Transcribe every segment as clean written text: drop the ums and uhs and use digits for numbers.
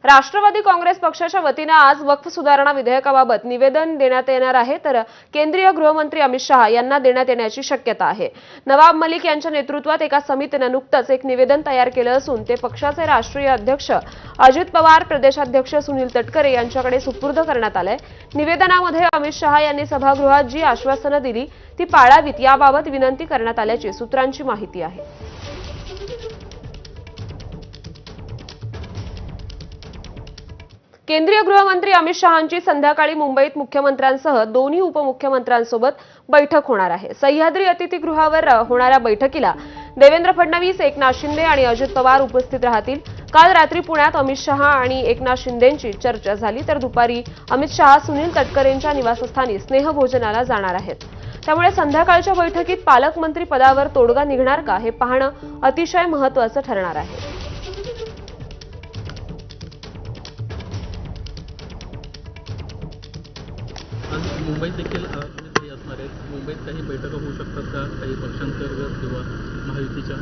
राष्ट्रवादी काँग्रेस पक्षाच्या वतीने आज वक्फ सुधारणा विधेयकाबाबत निवेदन देण्यात येणार आहे, तर केंद्रीय गृहमंत्री अमित शहा यांना देण्यात येण्याची शक्यता आहे। नवाब मलिक यांच्या नेतृत्वात एका समितीने नुकतंच एक निवेदन तयार केलं असून ते पक्षाचे राष्ट्रीय अध्यक्ष अजित पवार, प्रदेशाध्यक्ष सुनील तटकरे यांच्याकडे सुपूर्द करण्यात आलंय। निवेदनामध्ये अमित शहा यांनी सभागृहात जी आश्वासनं दिली ती पाळावीत याबाबत विनंती करण्यात आल्याची सूत्रांची माहिती आहे। केंद्रीय गृहमंत्री अमित शहांची संध्याकाळी मुंबईत मुख्यमंत्र्यांसह दोन्ही उपमुख्यमंत्र्यांसोबत बैठक होणार आहे। सह्याद्री अतिथीगृहावर होणाऱ्या बैठकीला देवेंद्र फडणवीस, एकनाथ शिंदे आणि अजित पवार उपस्थित राहतील। काल रात्री पुण्यात अमित शहा आणि एकनाथ शिंदेंची चर्चा झाली, तर दुपारी अमित शहा सुनील तटकरेंच्या निवासस्थानी स्नेहभोजनाला जाणार आहेत। त्यामुळे संध्याकाळच्या बैठकीत पालकमंत्री पदावर तोडगा निघणार का हे पाहणं अतिशय महत्त्वाचं ठरणार आहे। आज मुंबईत देखील काही असणार आहेत। मुंबईत काही बैठका होऊ शकतात का काही पक्षांतर्गत किंवा महायुतीच्या?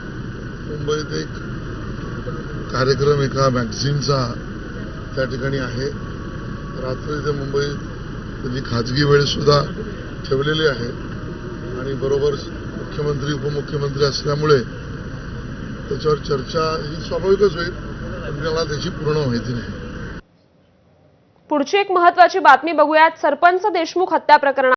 मुंबईत एक कार्यक्रम एका मॅगझिनचा त्या ठिकाणी आहे। रात्री ते मुंबईत त्याची खाजगी वेळ सुद्धा ठेवलेली आहे आणि बरोबर मुख्यमंत्री उपमुख्यमंत्री असल्यामुळे त्याच्यावर चर्चा ही स्वाभाविकच होईल, पण मला त्याची पूर्ण माहिती नाही। पुढची एक महत्त्वाची बातमी बघूयात। सरपंच देशमुख हत्या प्रकरणात